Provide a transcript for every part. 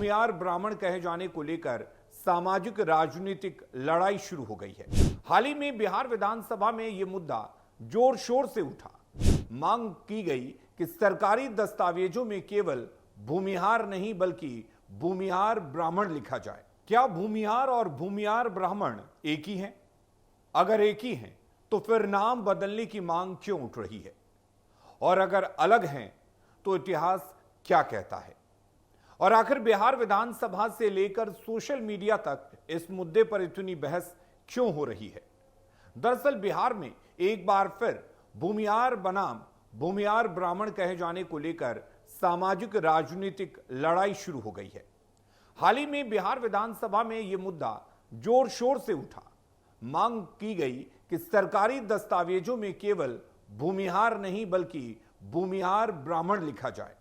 भूमिहार ब्राह्मण कहे जाने को लेकर सामाजिक राजनीतिक लड़ाई शुरू हो गई है। हाल ही में बिहार विधानसभा में यह मुद्दा जोर शोर से उठा। मांग की गई कि सरकारी दस्तावेजों में केवल भूमिहार नहीं बल्कि भूमिहार ब्राह्मण लिखा जाए। क्या भूमिहार और भूमिहार ब्राह्मण एक ही हैं? अगर एक ही हैं तो फिर नाम बदलने की मांग क्यों उठ रही है? और अगर अलग हैं तो इतिहास क्या कहता है? और आखिर बिहार विधानसभा से लेकर सोशल मीडिया तक इस मुद्दे पर इतनी बहस क्यों हो रही है? दरअसल बिहार में एक बार फिर भूमिहार बनाम भूमिहार ब्राह्मण कहे जाने को लेकर सामाजिक राजनीतिक लड़ाई शुरू हो गई है। हाल ही में बिहार विधानसभा में यह मुद्दा जोर शोर से उठा। मांग की गई कि सरकारी दस्तावेजों में केवल भूमिहार नहीं बल्कि भूमिहार ब्राह्मण लिखा जाए।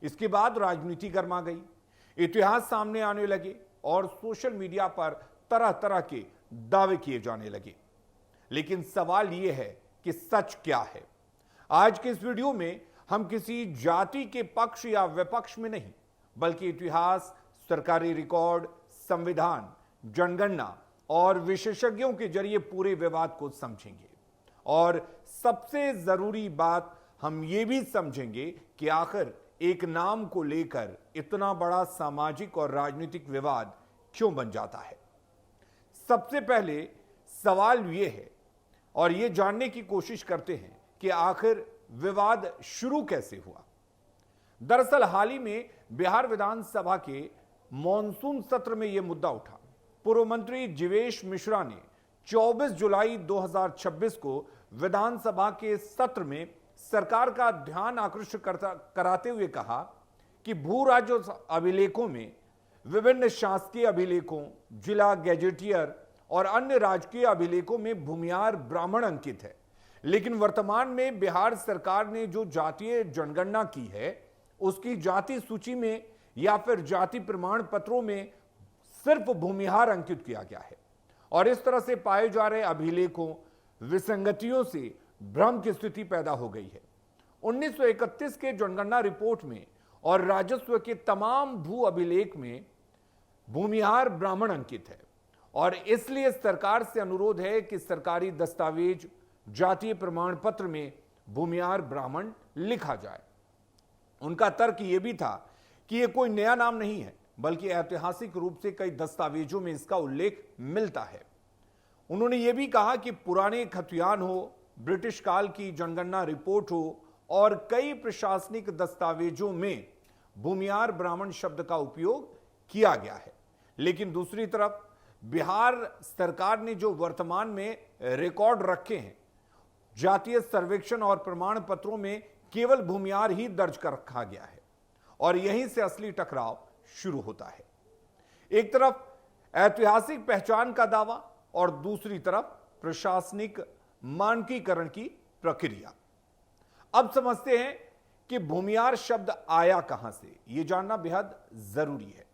इसके बाद राजनीति गर्मा गई, इतिहास सामने आने लगे और सोशल मीडिया पर तरह तरह के दावे किए जाने लगे। लेकिन सवाल यह है कि सच क्या है? आज के इस वीडियो में हम किसी जाति के पक्ष या विपक्ष में नहीं बल्कि इतिहास, सरकारी रिकॉर्ड, संविधान, जनगणना और विशेषज्ञों के जरिए पूरे विवाद को समझेंगे। और सबसे जरूरी बात हम ये भी समझेंगे कि आखिर एक नाम को लेकर इतना बड़ा सामाजिक और राजनीतिक विवाद क्यों बन जाता है। सबसे पहले सवाल यह है और यह जानने की कोशिश करते हैं कि आखिर विवाद शुरू कैसे हुआ। दरअसल हाल ही में बिहार विधानसभा के मॉनसून सत्र में यह मुद्दा उठा। पूर्व मंत्री जीवेश मिश्रा ने 24 जुलाई 2026 को विधानसभा के सत्र में सरकार का ध्यान आकृष्ट कराते हुए कहा कि भू राजस्व अभिलेखों में विभिन्न शासकीय अभिलेखों, जिला गैजेटियर और अन्य राजकीय अभिलेखों में भूमिहार ब्राह्मण अंकित है। लेकिन वर्तमान में बिहार सरकार ने जो जातीय जनगणना की है उसकी जाति सूची में या फिर जाति प्रमाण पत्रों में सिर्फ भूमिहार अंकित किया गया है। और इस तरह से पाए जा रहे अभिलेखों, विसंगतियों से भ्रम की स्थिति पैदा हो गई है। 1931 के जनगणना रिपोर्ट में और राजस्व के तमाम भू अभिलेख में भूमिहार ब्राह्मण अंकित है और इसलिए सरकार से अनुरोध है कि सरकारी दस्तावेज, जातीय प्रमाण पत्र में भूमिहार ब्राह्मण लिखा जाए। उनका तर्क यह भी था कि यह कोई नया नाम नहीं है बल्कि ऐतिहासिक रूप से कई दस्तावेजों में इसका उल्लेख मिलता है। उन्होंने यह भी कहा कि पुराने खतियान हो, ब्रिटिश काल की जनगणना रिपोर्ट हो और कई प्रशासनिक दस्तावेजों में भूमिहार ब्राह्मण शब्द का उपयोग किया गया है। लेकिन दूसरी तरफ बिहार सरकार ने जो वर्तमान में रिकॉर्ड रखे हैं, जातीय सर्वेक्षण और प्रमाण पत्रों में केवल भूमिहार ही दर्ज कर रखा गया है और यहीं से असली टकराव शुरू होता है। एक तरफ ऐतिहासिक पहचान का दावा और दूसरी तरफ प्रशासनिक मानकीकरण की प्रक्रिया। अब समझते हैं कि भूमिहार शब्द आया कहां से, यह जानना बेहद जरूरी है।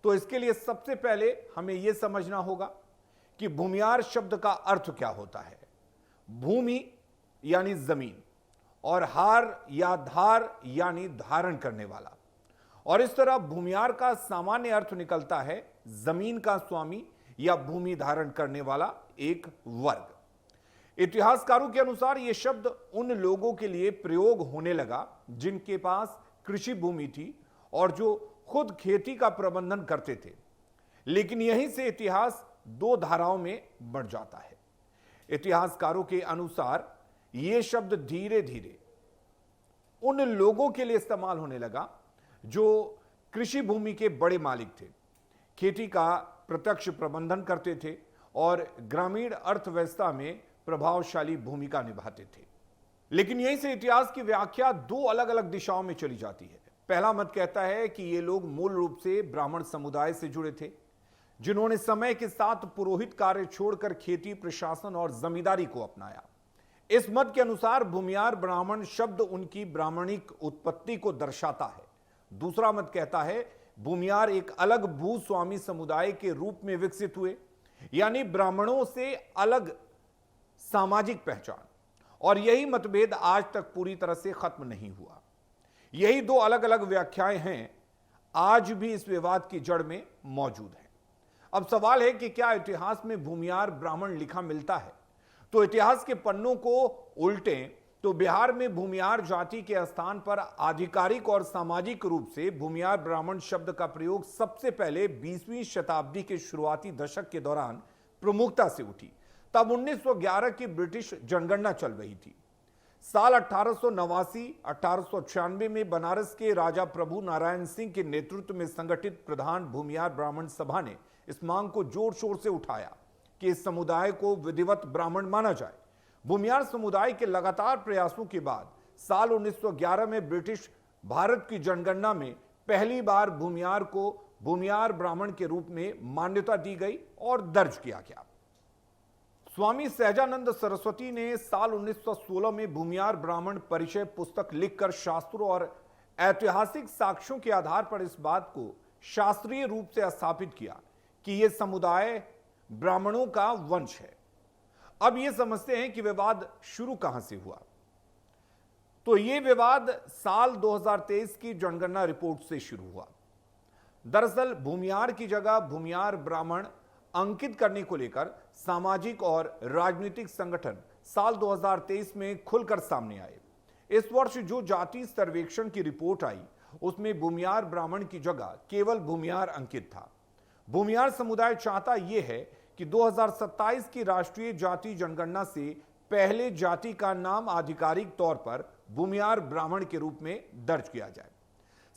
तो इसके लिए सबसे पहले हमें यह समझना होगा कि भूमिहार शब्द का अर्थ क्या होता है। भूमि यानी जमीन और हार या धार यानी धारण करने वाला। और इस तरह भूमिहार का सामान्य अर्थ निकलता है जमीन का स्वामी या भूमि धारण करने वाला एक वर्ग। इतिहासकारों के अनुसार यह शब्द उन लोगों के लिए प्रयोग होने लगा जिनके पास कृषि भूमि थी और जो खुद खेती का प्रबंधन करते थे। लेकिन यहीं से इतिहास दो धाराओं में बढ़ जाता है। इतिहासकारों के अनुसार यह शब्द धीरे धीरे उन लोगों के लिए इस्तेमाल होने लगा जो कृषि भूमि के बड़े मालिक थे, खेती का प्रत्यक्ष प्रबंधन करते थे और ग्रामीण अर्थव्यवस्था में प्रभावशाली भूमिका निभाते थे। लेकिन यहीं से इतिहास की व्याख्या दो अलग अलग दिशाओं में चली जाती है। पहला मत कहता है कि ये लोग मूल रूप से ब्राह्मण समुदाय से जुड़े थे जिन्होंने समय के साथ पुरोहित कार्य छोड़कर खेती, प्रशासन और जमींदारी को अपनाया। इस मत के अनुसार भूमिहार ब्राह्मण शब्द उनकी ब्राह्मणिक उत्पत्ति को दर्शाता है। दूसरा मत कहता है भूमिहार एक अलग भूस्वामी समुदाय के रूप में विकसित हुए, यानी ब्राह्मणों से अलग सामाजिक पहचान। और यही मतभेद आज तक पूरी तरह से खत्म नहीं हुआ। यही दो अलग अलग व्याख्याएं हैं आज भी इस विवाद की जड़ में मौजूद है। अब सवाल है कि क्या इतिहास में भूमियार ब्राह्मण लिखा मिलता है? तो इतिहास के पन्नों को उल्टें तो बिहार में भूमियार जाति के स्थान पर आधिकारिक और सामाजिक रूप से भूमियार ब्राह्मण शब्द का प्रयोग सबसे पहले 20वीं शताब्दी के शुरुआती दशक के दौरान प्रमुखता से उठी। तब 1911 की ब्रिटिश जनगणना चल रही थी। साल 1889-1896 में बनारस के राजा प्रभु नारायण सिंह के नेतृत्व में संगठित प्रधान भूमियार ब्राह्मण सभा ने इस मांग को जोर शोर से उठाया कि इस समुदाय को विधिवत ब्राह्मण माना जाए। भूमियार समुदाय के लगातार प्रयासों के बाद साल 1911 में ब्रिटिश भारत की जनगणना में पहली बार भूमियार को भूमियार ब्राह्मण के रूप में मान्यता दी गई और दर्ज किया गया। स्वामी सहजानंद सरस्वती ने साल 1916 में भूमियार ब्राह्मण परिचय पुस्तक लिखकर शास्त्रों और ऐतिहासिक साक्ष्यों के आधार पर इस बात को शास्त्रीय रूप से स्थापित किया कि यह समुदाय ब्राह्मणों का वंश है। अब यह समझते हैं कि विवाद शुरू कहां से हुआ। तो यह विवाद साल 2023 की जनगणना रिपोर्ट से शुरू हुआ। दरअसल भूमियार की जगह भूमियार ब्राह्मण अंकित करने को लेकर सामाजिक और राजनीतिक संगठन साल 2023 में खुलकर सामने आए। इस वर्ष जो जाति सर्वेक्षण की रिपोर्ट आई उसमें भूमियार ब्राह्मण की जगह केवल भूमियार अंकित था। भूमियार समुदाय चाहता यह है कि 2027 की राष्ट्रीय जाति जनगणना से पहले जाति का नाम आधिकारिक तौर पर भूमियार ब्राह्मण के रूप में दर्ज किया जाए।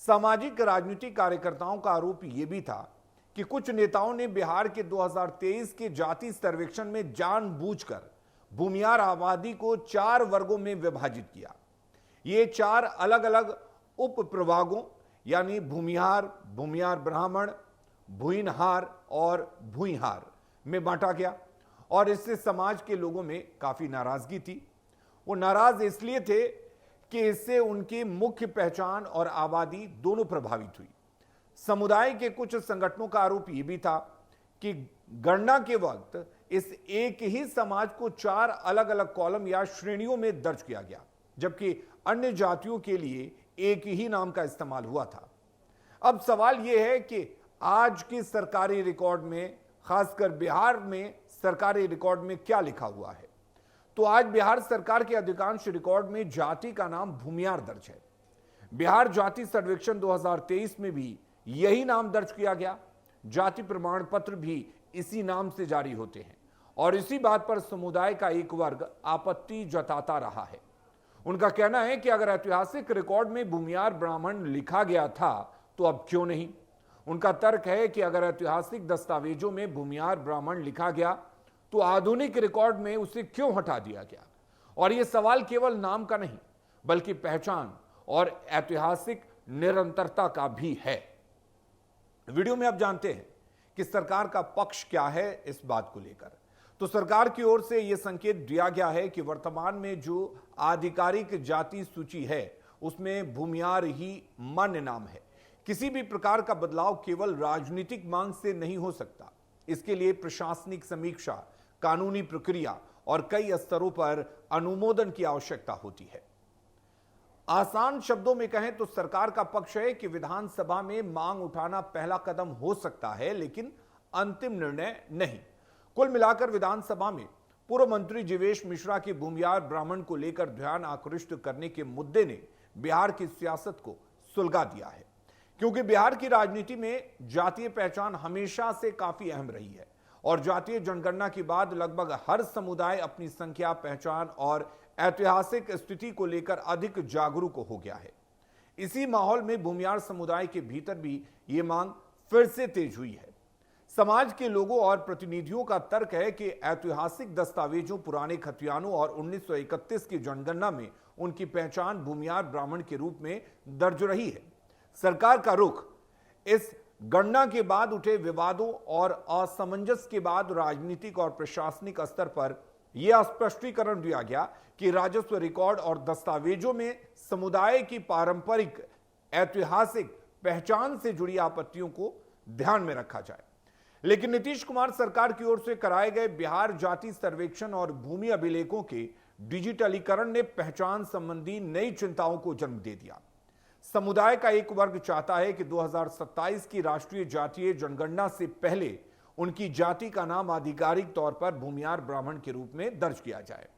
सामाजिक राजनीतिक कार्यकर्ताओं का आरोप यह भी था कि कुछ नेताओं ने बिहार के 2023 के जाति सर्वेक्षण में जानबूझकर भूमियार आबादी को 4 वर्गों में विभाजित किया। ये 4 अलग अलग उप प्रभागों यानी भूमिहार, भूमियार ब्राह्मण, भुइनहार और भुइहार में बांटा गया और इससे समाज के लोगों में काफी नाराजगी थी। वो नाराज इसलिए थे कि इससे उनकी मुख्य पहचान और आबादी दोनों प्रभावित हुई। समुदाय के कुछ संगठनों का आरोप यह भी था कि गणना के वक्त इस एक ही समाज को 4 अलग अलग कॉलम या श्रेणियों में दर्ज किया गया, जबकि अन्य जातियों के लिए एक ही नाम का इस्तेमाल हुआ था। अब सवाल यह है कि आज की सरकारी रिकॉर्ड में, खासकर बिहार में सरकारी रिकॉर्ड में क्या लिखा हुआ है? तो आज बिहार सरकार के अधिकांश रिकॉर्ड में जाति का नाम भूमियार दर्ज है। बिहार जाति सर्वेक्षण 2023 में भी यही नाम दर्ज किया गया। जाति प्रमाण पत्र भी इसी नाम से जारी होते हैं और इसी बात पर समुदाय का एक वर्ग आपत्ति जताता रहा है। उनका कहना है कि अगर ऐतिहासिक रिकॉर्ड में भूमियार ब्राह्मण लिखा गया था तो अब क्यों नहीं? उनका तर्क है कि अगर ऐतिहासिक दस्तावेजों में भूमियार ब्राह्मण लिखा गया तो आधुनिक रिकॉर्ड में उसे क्यों हटा दिया गया? और यह सवाल केवल नाम का नहीं बल्कि पहचान और ऐतिहासिक निरंतरता का भी है। वीडियो में आप जानते हैं कि सरकार का पक्ष क्या है इस बात को लेकर। तो सरकार की ओर से यह संकेत दिया गया है कि वर्तमान में जो आधिकारिक जाति सूची है उसमें भूमियार ही मान्य नाम है। किसी भी प्रकार का बदलाव केवल राजनीतिक मांग से नहीं हो सकता। इसके लिए प्रशासनिक समीक्षा, कानूनी प्रक्रिया और कई स्तरों पर अनुमोदन की आवश्यकता होती है। आसान शब्दों में कहें तो सरकार का पक्ष है कि विधानसभा में मांग उठाना पहला कदम हो सकता है, लेकिन अंतिम निर्णय नहीं। कुल मिलाकर विधानसभा में पूर्व मंत्री जीवेश मिश्रा के भूमियार ब्राह्मण को लेकर ध्यान आकृष्ट करने के मुद्दे ने बिहार की सियासत को सुलगा दिया है, क्योंकि बिहार की राजनीति में जातीय पहचान हमेशा से काफी अहम रही है और जातीय जनगणना के बाद लगभग हर समुदाय अपनी संख्या, पहचान और ऐतिहासिक स्थिति को लेकर अधिक जागरूक हो गया है। इसी माहौल में भूमियार समुदाय के भीतर भी ये मांग फिर से तेज हुई है। समाज के लोगों और प्रतिनिधियों का तर्क है कि ऐतिहासिक दस्तावेजों, पुराने खतियानों और 1931 की जनगणना में उनकी पहचान भूमियार ब्राह्मण के रूप में दर्ज रही है। सरकार का रुख इस गणना के बाद उठे विवादों और असमंजस के बाद राजनीतिक और प्रशासनिक स्तर पर यह स्पष्टीकरण दिया गया कि राजस्व रिकॉर्ड और दस्तावेजों में समुदाय की पारंपरिक ऐतिहासिक पहचान से जुड़ी आपत्तियों को ध्यान में रखा जाए। लेकिन नीतीश कुमार सरकार की ओर से कराए गए बिहार जाति सर्वेक्षण और भूमि अभिलेखों के डिजिटलीकरण ने पहचान संबंधी नई चिंताओं को जन्म दे दिया। समुदाय का एक वर्ग चाहता है कि 2027 की राष्ट्रीय जातीय जनगणना से पहले उनकी जाति का नाम आधिकारिक तौर पर भूमियार ब्राह्मण के रूप में दर्ज किया जाए।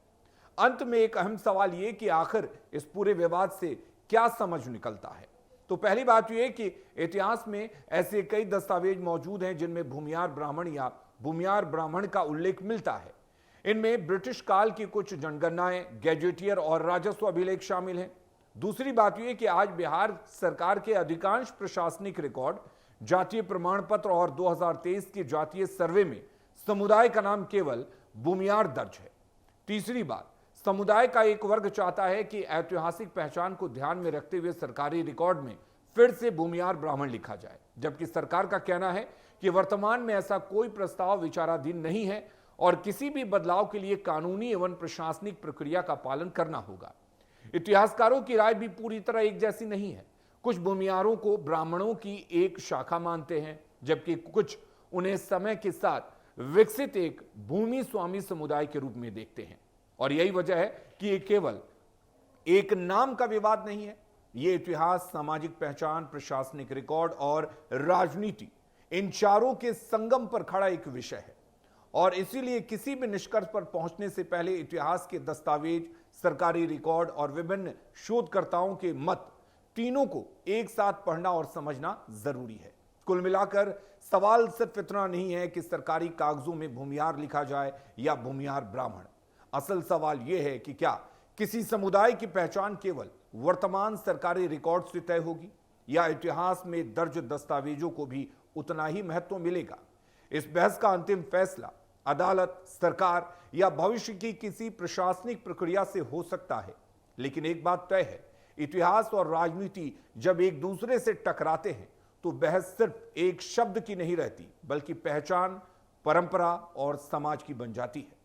अंत में एक अहम सवाल यह कि आखिर इस पूरे विवाद से क्या समझ निकलता है। तो पहली बात यह कि इतिहास में ऐसे कई दस्तावेज मौजूद हैं जिनमें भूमियार ब्राह्मण या भूमियार ब्राह्मण का उल्लेख मिलता है। इनमें ब्रिटिश काल की कुछ जनगणनाएं, गैजेटियर और राजस्व अभिलेख शामिल हैं। दूसरी बात यह कि आज बिहार सरकार के अधिकांश प्रशासनिक रिकॉर्ड, जातीय प्रमाण पत्र और 2023 के जातीय सर्वे में समुदाय का नाम केवल भूमियार दर्ज है। तीसरी बात, समुदाय का एक वर्ग चाहता है कि ऐतिहासिक पहचान को ध्यान में रखते हुए सरकारी रिकॉर्ड में फिर से भूमियार ब्राह्मण लिखा जाए, जबकि सरकार का कहना है कि वर्तमान में ऐसा कोई प्रस्ताव विचाराधीन नहीं है और किसी भी बदलाव के लिए कानूनी एवं प्रशासनिक प्रक्रिया का पालन करना होगा। इतिहासकारों की राय भी पूरी तरह एक जैसी नहीं है। कुछ भूमियारों को ब्राह्मणों की एक शाखा मानते हैं, जबकि कुछ उन्हें समय के साथ विकसित एक भूमि स्वामी समुदाय के रूप में देखते हैं। और यही वजह है कि ये केवल एक नाम का विवाद नहीं है, ये इतिहास, सामाजिक पहचान, प्रशासनिक रिकॉर्ड और राजनीति, इन चारों के संगम पर खड़ा एक विषय है। और इसीलिए किसी भी निष्कर्ष पर पहुंचने से पहले इतिहास के दस्तावेज, सरकारी रिकॉर्ड और विभिन्न शोधकर्ताओं के मत, तीनों को एक साथ पढ़ना और समझना जरूरी है। कुल मिलाकर सवाल सिर्फ इतना नहीं है कि सरकारी कागजों में भूमियार लिखा जाए या भूमियार ब्राह्मण। असल सवाल यह है कि क्या किसी समुदाय की पहचान केवल वर्तमान सरकारी रिकॉर्ड से तय होगी या इतिहास में दर्ज दस्तावेजों को भी उतना ही महत्व मिलेगा। इस बहस का अंतिम फैसला अदालत, सरकार या भविष्य की किसी प्रशासनिक प्रक्रिया से हो सकता है। लेकिन एक बात तय है, इतिहास और राजनीति जब एक दूसरे से टकराते हैं तो बहस सिर्फ एक शब्द की नहीं रहती, बल्कि पहचान, परंपरा और समाज की बन जाती है।